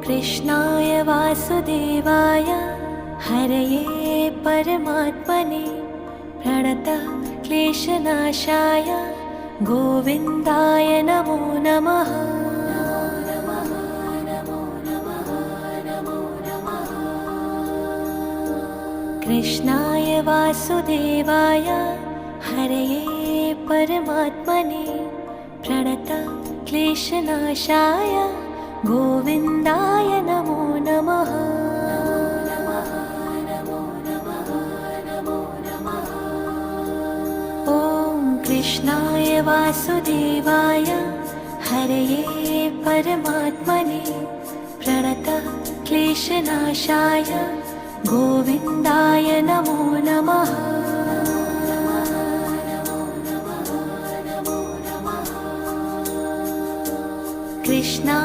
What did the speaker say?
कृष्णाय वासुदेवाय हरये परमात्मने प्रणतः क्लेशनाशाय गोविन्दाय नमो नमः। कृष्णाय वासुदेवाय हरये परमात्मने प्रणतः क्लेशनाशाय गोविन्दाय नमो नमः। ॐ कृष्णाय वासुदेवाय हरये परमात्मने प्रणतः क्लेशनाशाय गोविन्दाय नमो नमः। कृष्णा